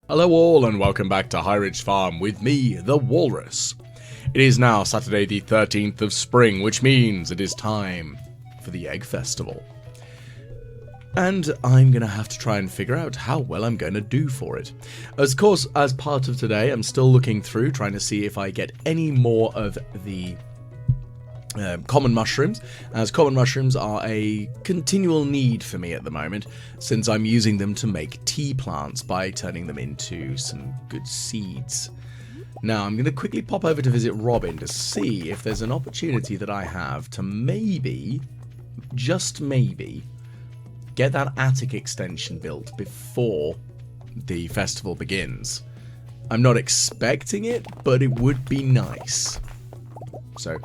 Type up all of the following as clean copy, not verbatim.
Hello all and welcome back to High Ridge Farm with me, the Walrus. It is now Saturday the 13th of spring, which means it is time for the Egg Festival. And I'm going to have to try and figure out how well I'm going to do for it. Of course, as part of today, I'm still looking through, trying to see if I get any more of the common mushrooms, as common mushrooms are a continual need for me at the moment, since I'm using them to make tea plants by turning them into some good seeds. Now, I'm going to quickly pop over to visit Robin to see if there's an opportunity that I have to maybe, just maybe, get that attic extension built before the festival begins. I'm not expecting it, but it would be nice. So,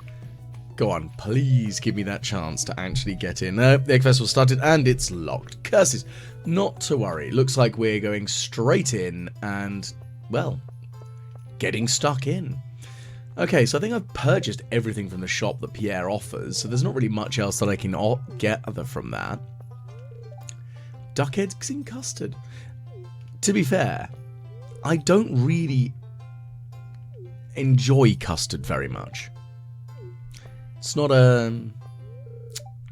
go on, please give me that chance to actually get in. The Egg Festival started and it's locked. Curses. Not to worry. Looks like we're going straight in and, well, getting stuck in. Okay, so I think I've purchased everything from the shop that Pierre offers, so there's not really much else that I can get other from that. Duck eggs in custard. To be fair, I don't really enjoy custard very much. It's not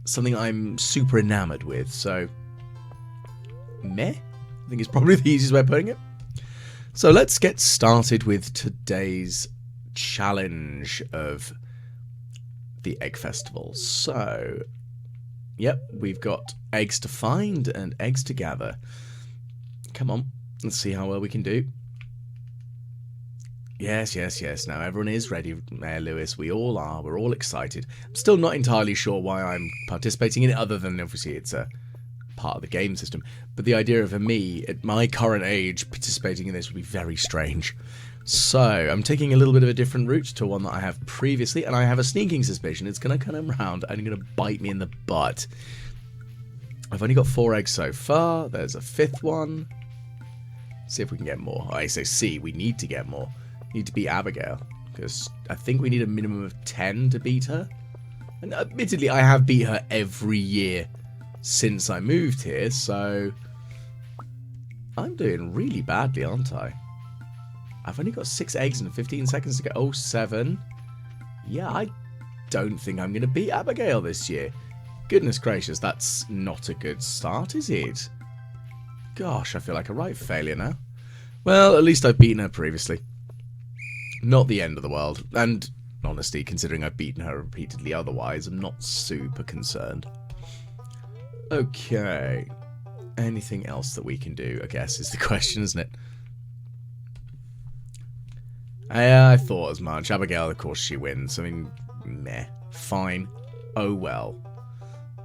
something I'm super enamored with, so meh, I think it's probably the easiest way of putting it. So let's get started with today's challenge of the Egg Festival. So, yep, we've got eggs to find and eggs to gather. Come on, let's see how well we can do. Yes. Now everyone is ready, Mayor Lewis. We all are. We're all excited. I'm still not entirely sure why I'm participating in it, other than obviously it's a part of the game system. But the idea of me, at my current age, participating in this would be very strange. So I'm taking a little bit of a different route to one that I have previously, and I have a sneaking suspicion it's going to come around and going to bite me in the butt. I've only got 4 eggs so far. There's a 5th one. See if we can get more. I say see, we need to get more. Need to beat Abigail, because I think we need a minimum of 10 to beat her. And admittedly, I have beat her every year since I moved here, so I'm doing really badly, aren't I? I've only got 6 eggs and 15 seconds to go. Oh, 7. Yeah, I don't think I'm going to beat Abigail this year. Goodness gracious, that's not a good start, is it? Gosh, I feel like a right failure now. Well, at least I've beaten her previously. Not the end of the world, and honestly, considering I've beaten her repeatedly otherwise, I'm not super concerned. Okay, anything else that we can do, I guess, is the question, isn't it? I thought as much. Abigail, of course, she wins. I mean, meh, fine. Oh well,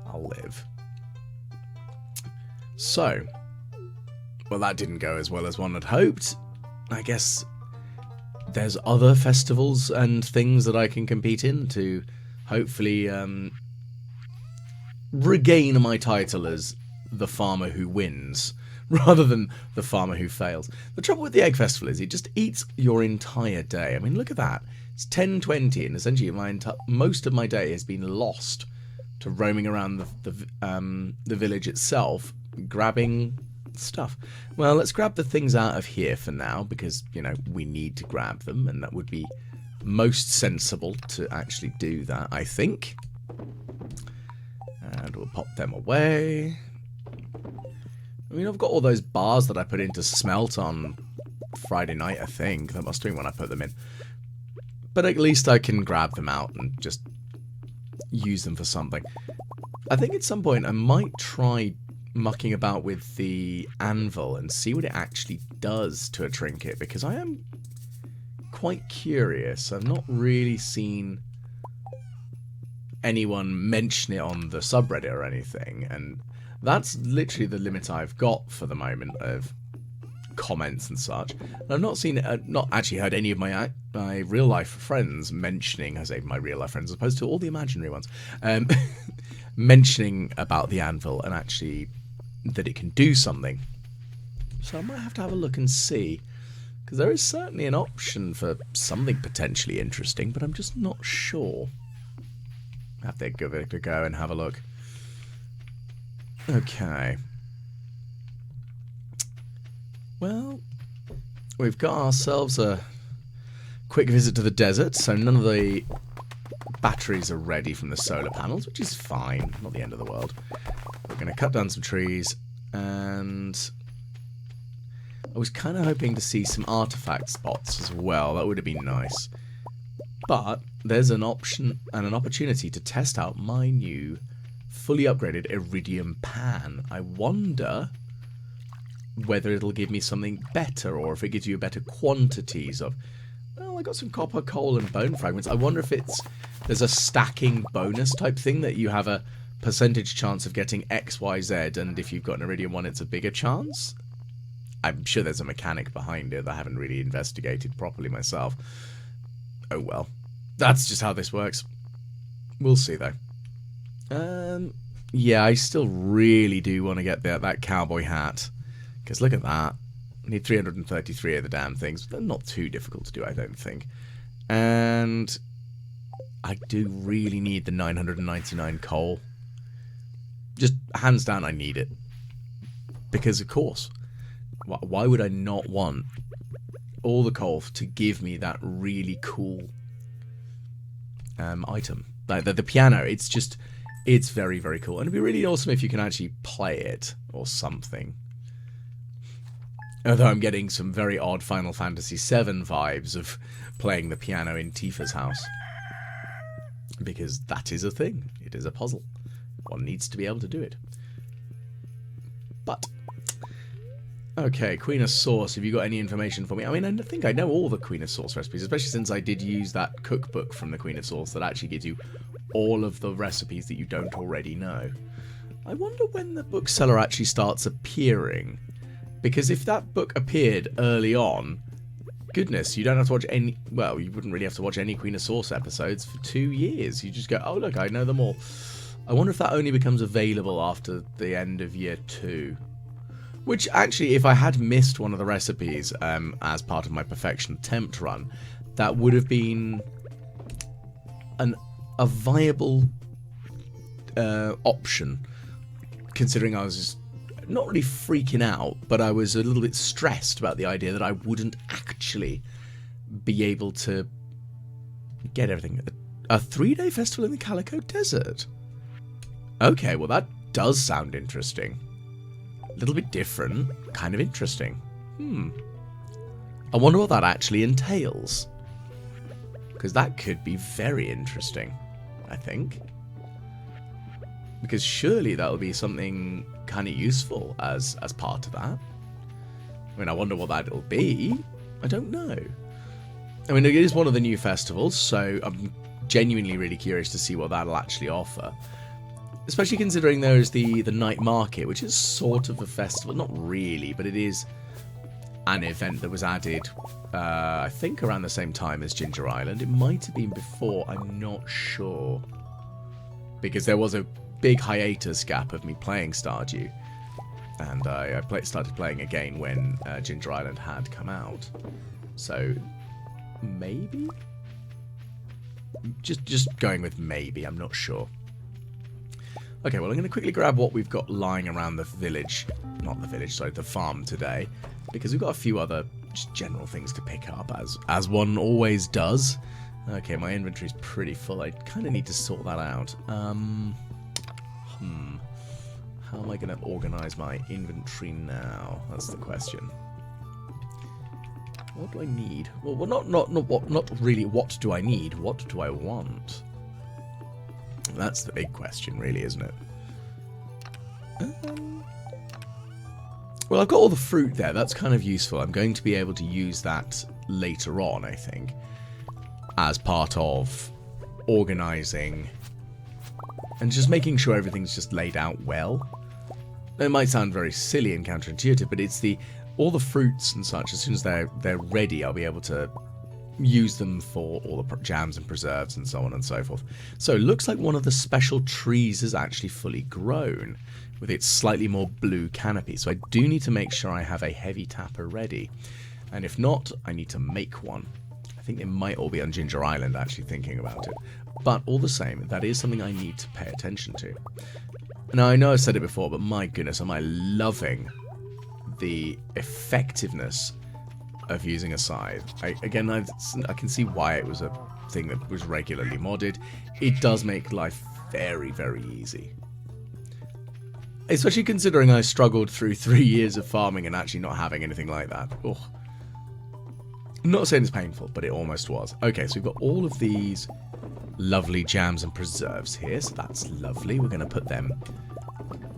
I'll live. So, well, that didn't go as well as one had hoped. I guess there's other festivals and things that I can compete in to hopefully regain my title as the farmer who wins, rather than the farmer who fails. The trouble with the Egg Festival is it just eats your entire day. I mean, look at that. It's 10:20, and essentially most of my day has been lost to roaming around the village itself, grabbing stuff. Well, let's grab the things out of here for now, because, you know, we need to grab them, and that would be most sensible to actually do that, I think. And we'll pop them away. I mean, I've got all those bars that I put into smelt on Friday night, I think. That must have been when I put them in. But at least I can grab them out and just use them for something. I think at some point I might try mucking about with the anvil and see what it actually does to a trinket, because I am quite curious. I've not really seen anyone mention it on the subreddit or anything, and that's literally the limit I've got for the moment of comments and such. And I've not seen not actually heard any of my real life friends mentioning, I say my real life friends as opposed to all the imaginary ones, mentioning about the anvil and actually that it can do something. So I might have to have a look and see, because there is certainly an option for something potentially interesting, but I'm just not sure. I have to give it a go and have a look. Okay. Well, we've got ourselves a quick visit to the desert, so none of the batteries are ready from the solar panels, which is fine, not the end of the world. We're going to cut down some trees, and I was kind of hoping to see some artifact spots as well. That would have been nice. But there's an option and an opportunity to test out my new fully upgraded iridium pan. I wonder whether it'll give me something better, or if it gives you better quantities of... Well, I got some copper, coal, and bone fragments. I wonder if there's a stacking bonus type thing that you have a percentage chance of getting X, Y, Z, and if you've got an iridium one, it's a bigger chance. I'm sure there's a mechanic behind it that I haven't really investigated properly myself. Oh well. That's just how this works. We'll see, though. Yeah, I still really do want to get that cowboy hat. Because look at that. I need 333 of the damn things. They're not too difficult to do, I don't think. And I do really need the 999 coal. Just hands down, I need it. Because, of course, why would I not want all the coal to give me that really cool item? Like the piano, it's very, very cool. And it'd be really awesome if you can actually play it or something. Although I'm getting some very odd Final Fantasy VII vibes of playing the piano in Tifa's house. Because that is a thing. It is a puzzle. One needs to be able to do it. But... okay, Queen of Sauce, have you got any information for me? I mean, I think I know all the Queen of Sauce recipes, especially since I did use that cookbook from the Queen of Sauce that actually gives you all of the recipes that you don't already know. I wonder when the bookseller actually starts appearing. Because if that book appeared early on, goodness, you don't have to watch any... well, you wouldn't really have to watch any Queen of Sauce episodes for 2 years. You just go, oh, look, I know them all. I wonder if that only becomes available after the end of year 2. Which, actually, if I had missed one of the recipes as part of my Perfection Attempt run, that would have been a viable option, considering I was just not really freaking out, but I was a little bit stressed about the idea that I wouldn't actually be able to get everything. A 3-day festival in the Calico Desert. Okay, well that does sound interesting. A little bit different, kind of interesting. I wonder what that actually entails. Because that could be very interesting, I think. Because surely that'll be something kind of useful as part of that. I mean, I wonder what that'll be. I don't know. I mean, it is one of the new festivals, so I'm genuinely really curious to see what that'll actually offer. Especially considering there is the night market, which is sort of a festival. Not really, but it is an event that was added, I think, around the same time as Ginger Island. It might have been before, I'm not sure. Because there was a big hiatus gap of me playing Stardew. And I started playing again when Ginger Island had come out. So, maybe? Just going with maybe, I'm not sure. Okay, well, I'm going to quickly grab what we've got lying around the village. Not the village, sorry, the farm today. Because we've got a few other just general things to pick up, as one always does. Okay, my inventory's pretty full. I kind of need to sort that out. How am I going to organise my inventory now? That's the question. What do I need? Well, not really what do I need. What do I want? That's the big question, really, isn't it? Well, I've got all the fruit there. That's kind of useful. I'm going to be able to use that later on, I think, as part of organising and just making sure everything's just laid out well. It might sound very silly and counterintuitive, but it's all the fruits and such. As soon as they're ready, I'll be able to use them for all the jams and preserves and so on and so forth. So it looks like one of the special trees is actually fully grown with its slightly more blue canopy. So I do need to make sure I have a heavy tapper ready. And if not, I need to make one. I think they might all be on Ginger Island, actually thinking about it. But all the same, that is something I need to pay attention to. Now, I know I've said it before, but my goodness, am I loving the effectiveness of using a scythe. I can see why it was a thing that was regularly modded. It does make life very, very easy. Especially considering I struggled through 3 years of farming and actually not having anything like that. Ugh. I'm not saying it's painful, but it almost was. Okay, so we've got all of these lovely jams and preserves here, so that's lovely. We're going to put them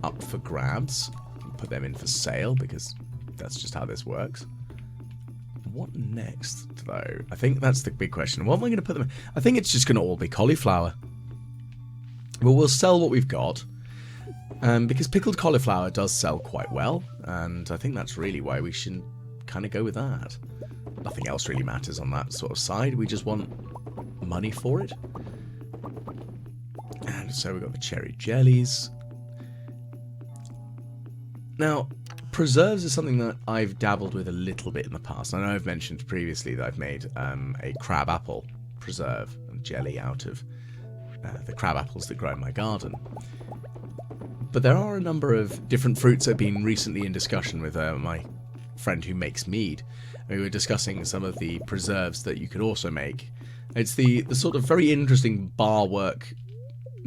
up for grabs. Put them in for sale, because that's just how this works. What next, though? I think that's the big question. What am I going to put them in? I think it's just going to all be cauliflower. But we'll sell what we've got. Because pickled cauliflower does sell quite well, and I think that's really why we should kind of go with that. Nothing else really matters on that sort of side. We just want money for it. And so we've got the cherry jellies. Now, preserves is something that I've dabbled with a little bit in the past. I know I've mentioned previously that I've made a crab apple preserve and jelly out of the crab apples that grow in my garden. But there are a number of different fruits that have been recently in discussion with my friend who makes mead. We were discussing some of the preserves that you could also make. It's the sort of very interesting bar work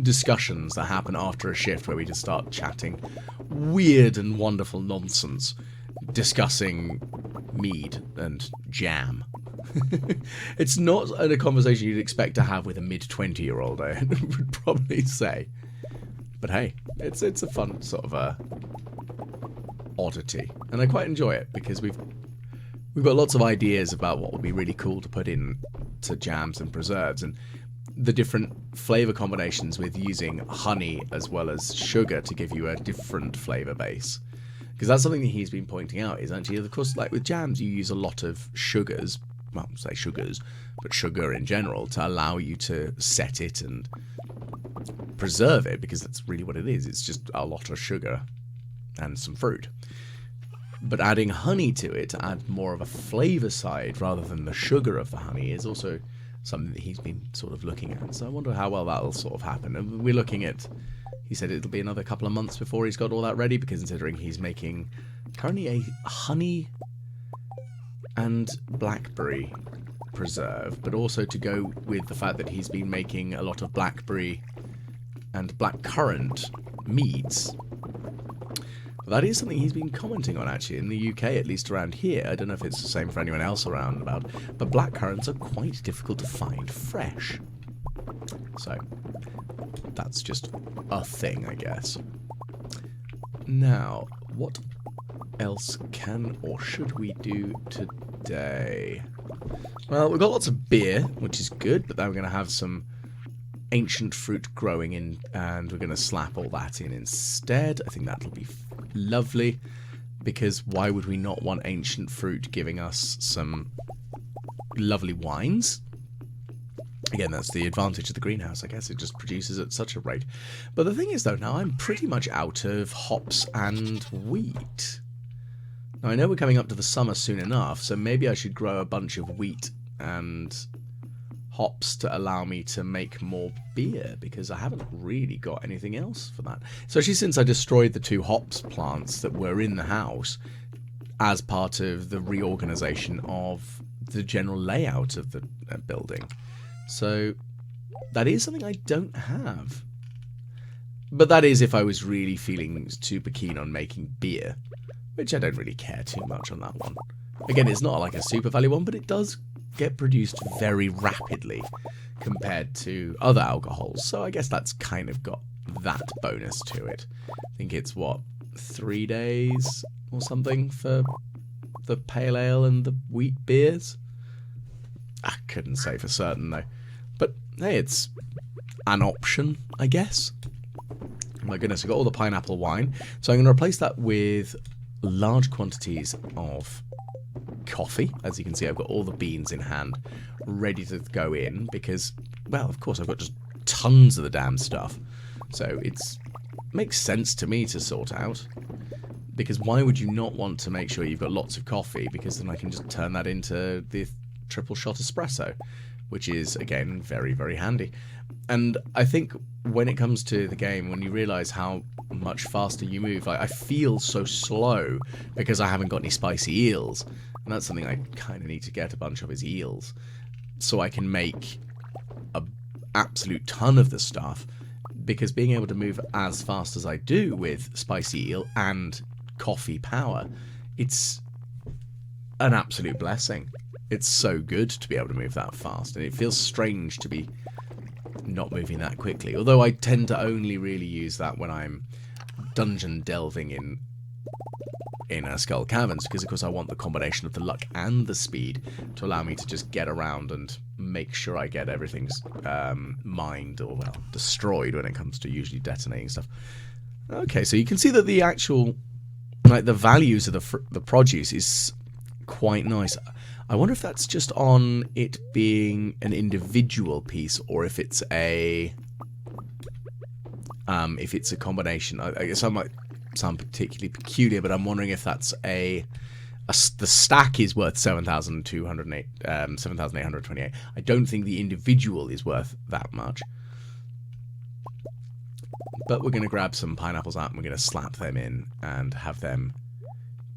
discussions that happen after a shift where we just start chatting weird and wonderful nonsense, discussing mead and jam. It's not a conversation you'd expect to have with a mid-20-year-old, I would probably say. But hey, it's a fun sort of oddity, and I quite enjoy it because we've got lots of ideas about what would be really cool to put in to jams and preserves, and the different flavour combinations with using honey as well as sugar to give you a different flavour base. Because that's something that he's been pointing out, is actually, of course, like with jams, you use a lot of sugars, well, say sugars, but sugar in general, to allow you to set it and preserve it, because that's really what it is. It's just a lot of sugar and some fruit. But adding honey to it to add more of a flavour side rather than the sugar of the honey is also something that he's been sort of looking at. So I wonder how well that'll sort of happen. And we're looking at, he said it'll be another couple of months before he's got all that ready, because considering he's making currently a honey and blackberry preserve, but also to go with the fact that he's been making a lot of blackberry and blackcurrant meads. That is something he's been commenting on, actually, in the UK, at least around here. I don't know if it's the same for anyone else around about, but blackcurrants are quite difficult to find fresh. So, that's just a thing, I guess. Now, what else can or should we do today? Well, we've got lots of beer, which is good, but then we're going to have some ancient fruit growing in, and we're going to slap all that in instead. I think that'll be lovely, because why would we not want ancient fruit giving us some lovely wines? Again, that's the advantage of the greenhouse, I guess. It just produces at such a rate. But the thing is, though, now I'm pretty much out of hops and wheat. Now, I know we're coming up to the summer soon enough, so maybe I should grow a bunch of wheat and hops to allow me to make more beer, because I haven't really got anything else for that. Especially since I destroyed the 2 hops plants that were in the house as part of the reorganization of the general layout of the building. So that is something I don't have. But that is if I was really feeling super keen on making beer, which I don't really care too much on that one. Again, it's not like a super value one, but it does get produced very rapidly compared to other alcohols, so I guess that's kind of got that bonus to it. I think it's, what, 3 days or something for the pale ale and the wheat beers? I couldn't say for certain, though. But, hey, it's an option, I guess. Oh my goodness, I've got all the pineapple wine, so I'm going to replace that with large quantities of coffee. As you can see, I've got all the beans in hand ready to go in, because, well, of course, I've got just tons of the damn stuff, so it makes sense to me to sort out, because why would you not want to make sure you've got lots of coffee, because then I can just turn that into the triple shot espresso, which is, again, very, very handy. And I think when it comes to the game, when you realise how much faster you move, I feel so slow because I haven't got any spicy eels. And that's something I kind of need to get a bunch of, is eels. So I can make an absolute ton of the stuff. Because being able to move as fast as I do with spicy eel and coffee power, it's an absolute blessing. It's so good to be able to move that fast, and it feels strange to be not moving that quickly. Although I tend to only really use that when I'm dungeon delving in Skull Caverns, because of course I want the combination of the luck and the speed to allow me to just get around and make sure I get everything's mined or, well, destroyed when it comes to usually detonating stuff. Okay, so you can see that the actual, like, the values of the produce is quite nice. I wonder if that's just on it being an individual piece, or if it's a combination. I guess I might sound particularly peculiar, but I'm wondering if that's the stack is worth 7,828. I don't think the individual is worth that much. But we're going to grab some pineapples out and we're going to slap them in and have them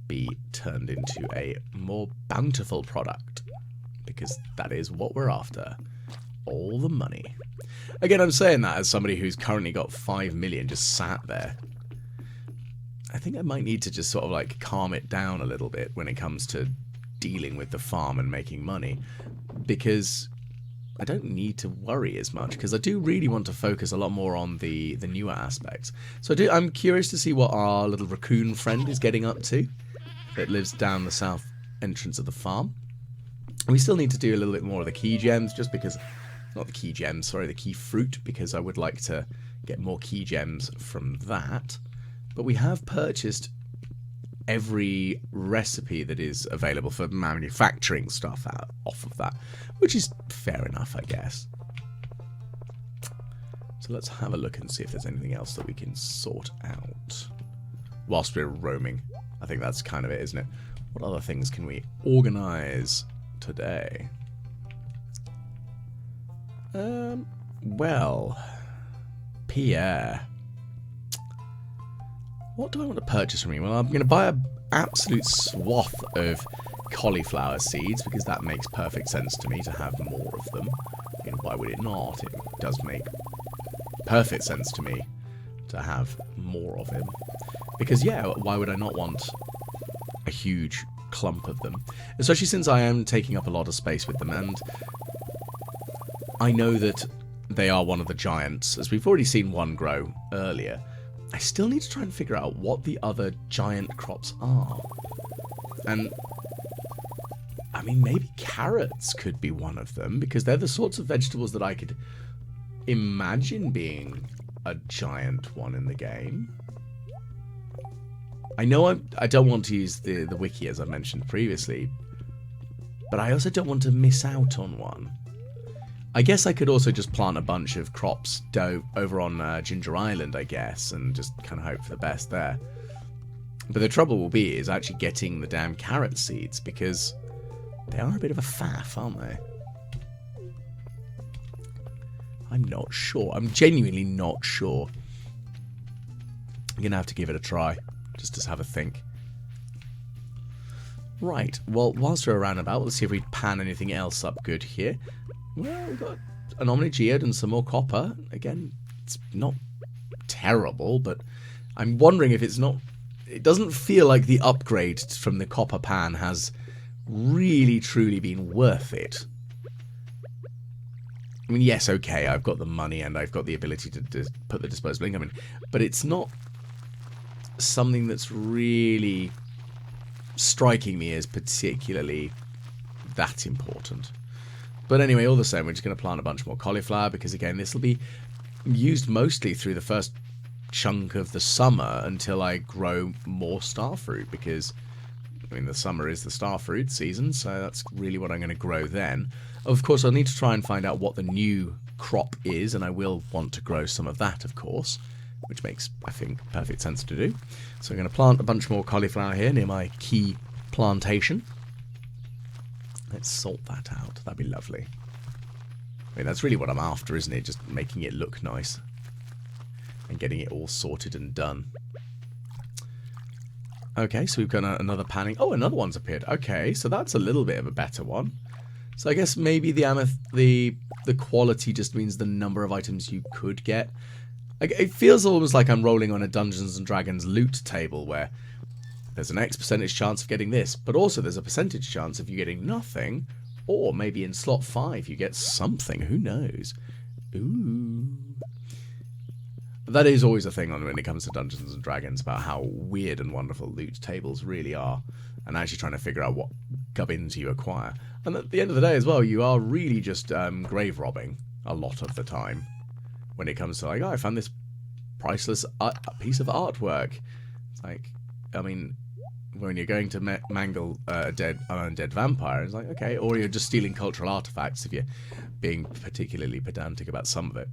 be turned into a more bountiful product, because that is what we're after. All the money. Again, I'm saying that as somebody who's currently got 5 million just sat there. I think I might need to just sort of like calm it down a little bit when it comes to dealing with the farm and making money, because I don't need to worry as much, because I do really want to focus a lot more on the newer aspects. So I'm curious to see what our little raccoon friend is getting up to, that lives down the south entrance of the farm. And we still need to do a little bit more of the key gems, just because, not the key gems, sorry, the key fruit, because I would like to get more key gems from that. But we have purchased every recipe that is available for manufacturing stuff off of that, which is fair enough, I guess. So let's have a look and see if there's anything else that we can sort out whilst we're roaming. I think that's kind of it, isn't it? What other things can we organise today? Well, Pierre. What do I want to purchase from you? Well, I'm going to buy an absolute swath of cauliflower seeds, because that makes perfect sense to me to have more of them. I mean, why would it not? It does make perfect sense to me to have more of him. Because, yeah, why would I not want a huge clump of them? Especially since I am taking up a lot of space with them, and I know that they are one of the giants, as we've already seen one grow earlier. I still need to try and figure out what the other giant crops are. And, I mean, maybe carrots could be one of them, because they're the sorts of vegetables that I could imagine being a giant one in the game. I know I don't want to use the wiki, as I mentioned previously, but I also don't want to miss out on one. I guess I could also just plant a bunch of crops over on Ginger Island, I guess, and just kind of hope for the best there. But the trouble will be is actually getting the damn carrot seeds, because they are a bit of a faff, aren't they? I'm not sure. I'm genuinely not sure. I'm going to have to give it a try, just to have a think. Right, well, whilst we're around about, let's see if we pan anything else up good here. Well, we've got an Omni Geode and some more copper. Again, it's not terrible, but I'm wondering if it's not... It doesn't feel like the upgrade from the copper pan has really, truly been worth it. I mean, yes, okay, I've got the money and I've got the ability to put the disposable income in, but it's not something that's really striking me as particularly that important. But anyway, all the same, we're just going to plant a bunch more cauliflower, because again, this will be used mostly through the first chunk of the summer until I grow more starfruit, because, I mean, the summer is the starfruit season, so that's really what I'm going to grow then. Of course, I'll need to try and find out what the new crop is, and I will want to grow some of that, of course, which makes, I think, perfect sense to do. So I'm going to plant a bunch more cauliflower here near my key plantation. Let's sort that out. That'd be lovely. mean, that's really what I'm after, isn't it? Just making it look nice. And getting it all sorted and done. Okay, so we've got another panning. Oh, another one's appeared. Okay, so that's a little bit of a better one. So I guess maybe the quality just means the number of items you could get. Like, it feels almost like I'm rolling on a Dungeons and Dragons loot table where there's an X percentage chance of getting this, but also there's a percentage chance of you getting nothing, or maybe in slot 5 you get something. Who knows? Ooh. That is always a thing when it comes to Dungeons and Dragons, about how weird and wonderful loot tables really are, and actually trying to figure out what gubbins you acquire. And at the end of the day as well, you are really just grave robbing a lot of the time when it comes to, like, oh, I found this priceless piece of artwork. It's like, I mean, when you're going to mangle a undead vampire, it's like, okay, or you're just stealing cultural artifacts if you're being particularly pedantic about some of it.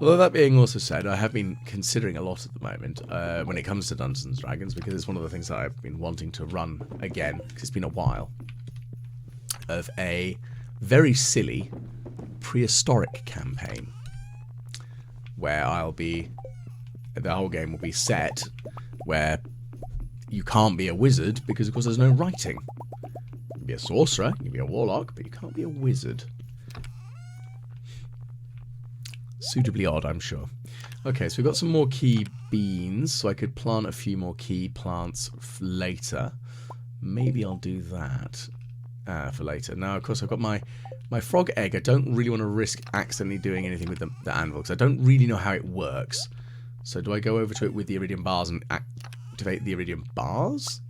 Although that being also said, I have been considering a lot at the moment when it comes to Dungeons and Dragons, because it's one of the things that I've been wanting to run again, because it's been a while, of a very silly prehistoric campaign where the whole game will be set where you can't be a wizard because, of course, there's no writing. You can be a sorcerer, you can be a warlock, but you can't be a wizard. Suitably odd, I'm sure. Okay, so we've got some more key beans, so I could plant a few more key plants later. Maybe I'll do that for later. Now, of course, I've got my frog egg. I don't really want to risk accidentally doing anything with the anvil, because I don't really know how it works. So do I go over to it with the iridium bars and activate the iridium bars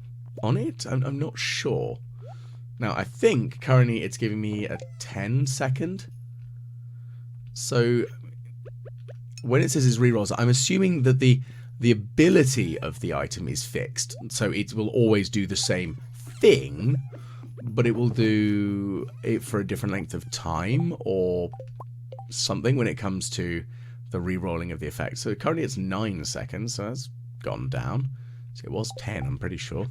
on it? I'm not sure. Now, I think currently it's giving me a 10-second. So when it says it's rerolls, I'm assuming that the ability of the item is fixed. So it will always do the same thing, but it will do it for a different length of time or something when it comes to the rerolling of the effect. So currently it's 9 seconds, so that's gone down. So it was 10, I'm pretty sure.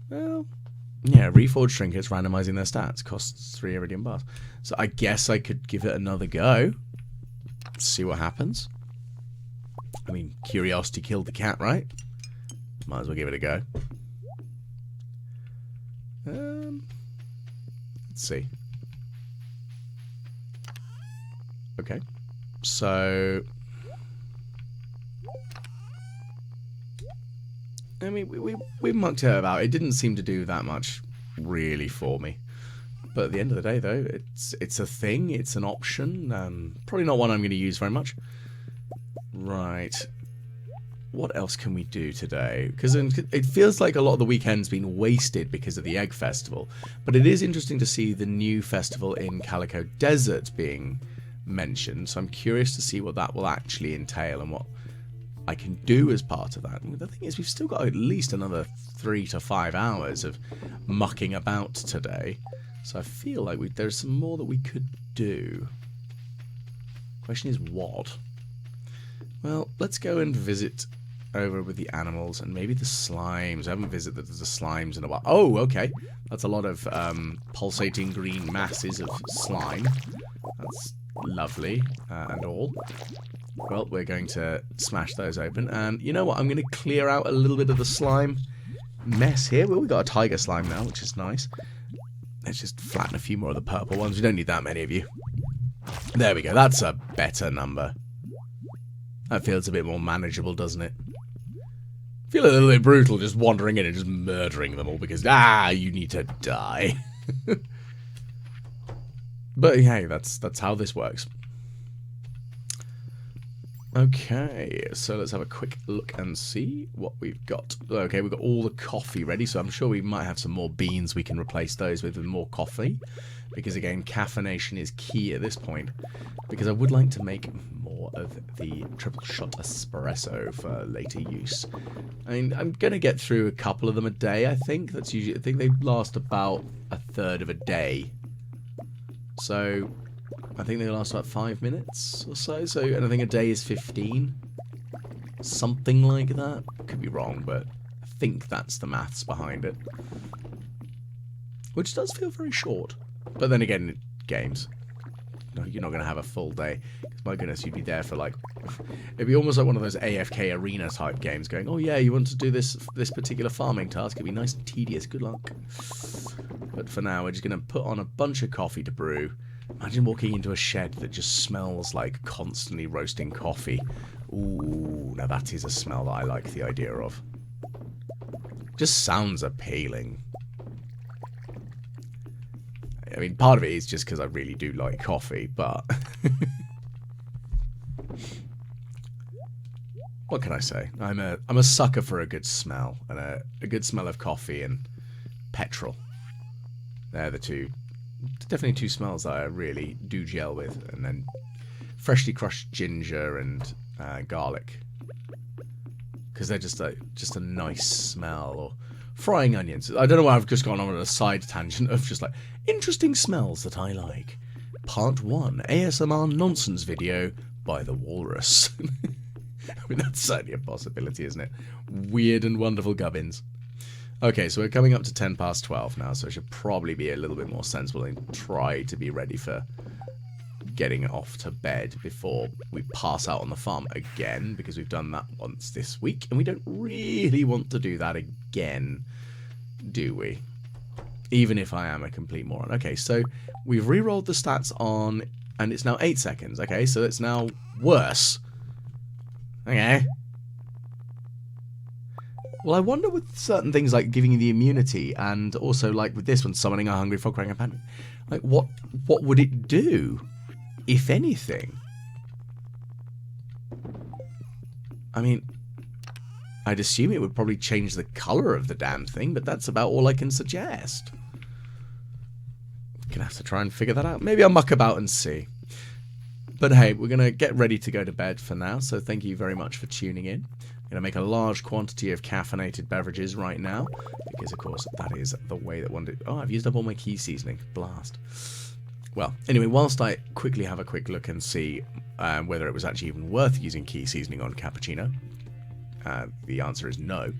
Well, yeah, reforged trinkets randomizing their stats costs 3 iridium bars. So I guess I could give it another go. See what happens. I mean, curiosity killed the cat, right? Might as well give it a go. Let's see. Okay. So, I mean, we mucked it about. It didn't seem to do that much, really, for me. But at the end of the day, though, it's a thing. It's an option. Probably not one I'm going to use very much. Right. What else can we do today? Because it feels like a lot of the weekend's been wasted because of the Egg Festival. But it is interesting to see the new festival in Calico Desert being mentioned. So I'm curious to see what that will actually entail and what I can do as part of that. And the thing is, we've still got at least another 3 to 5 hours of mucking about today. So I feel like there's some more that we could do. Question is what? Well, let's go and visit over with the animals and maybe the slimes. I haven't visited the slimes in a while. Oh, okay. That's a lot of pulsating green masses of slime. That's lovely and all. Well, we're going to smash those open. And you know what? I'm going to clear out a little bit of the slime mess here. Well, we've got a tiger slime now, which is nice. Let's just flatten a few more of the purple ones. We don't need that many of you. There we go. That's a better number. That feels a bit more manageable, doesn't it? Feel a little bit brutal just wandering in and just murdering them all because, you need to die. But hey, that's how this works. Okay, so let's have a quick look and see what we've got. Okay, we've got all the coffee ready, so I'm sure we might have some more beans we can replace those with more coffee. Because again, caffeination is key at this point. Because I would like to make more of the triple shot espresso for later use. I mean, I'm going to get through a couple of them a day, I think. That's usually, I think they last about a third of a day. So I think they last about 5 minutes or so. And I think a day is 15. Something like that. Could be wrong, but I think that's the maths behind it. Which does feel very short. But then again, games. no, you're not going to have a full day. Because my goodness, you'd be there for like... It'd be almost like one of those AFK arena type games going, oh yeah, you want to do this particular farming task? It'd be nice and tedious. Good luck. But for now, we're just going to put on a bunch of coffee to brew. Imagine walking into a shed that just smells like constantly roasting coffee. Ooh, now that is a smell that I like the idea of. Just sounds appealing. I mean, part of it is just because I really do like coffee, but... What can I say? I'm a sucker for a good smell, and a good smell of coffee and petrol. They're definitely two smells that I really do gel with, and then freshly crushed ginger and garlic, because they're just a nice smell. Or frying onions. I don't know why I've just gone on a side tangent of just like interesting smells that I like. Part 1 ASMR nonsense video by the Walrus. I mean, that's certainly a possibility, isn't it? Weird and wonderful gubbins. Okay, so we're coming up to 10 past 12 now, so I should probably be a little bit more sensible and try to be ready for getting off to bed before we pass out on the farm again, because we've done that once this week, and we don't really want to do that again, do we? Even if I am a complete moron. Okay, so we've re-rolled the stats on, and it's now 8 seconds. Okay, so it's now worse. Okay. Well, I wonder with certain things like giving you the immunity, and also like with this one, summoning a hungry frog crying companion, like what would it do, if anything? I mean, I'd assume it would probably change the colour of the damn thing, but that's about all I can suggest. Gonna have to try and figure that out. Maybe I'll muck about and see. But hey, we're gonna get ready to go to bed for now, so thank you very much for tuning in. I'm gonna make a large quantity of caffeinated beverages right now, because of course that is the way that one did. Oh, I've used up all my key seasoning. Blast. Well, anyway, whilst I quickly have a quick look and see whether it was actually even worth using key seasoning on cappuccino, the answer is no.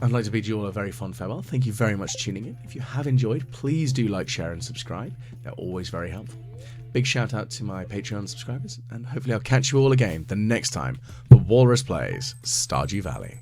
I'd like to bid you all a very fond farewell. Thank you very much for tuning in. If you have enjoyed, please do like, share, and subscribe. They're always very helpful. Big shout out to my Patreon subscribers, and hopefully I'll catch you all again the next time the Walrus plays Stardew Valley.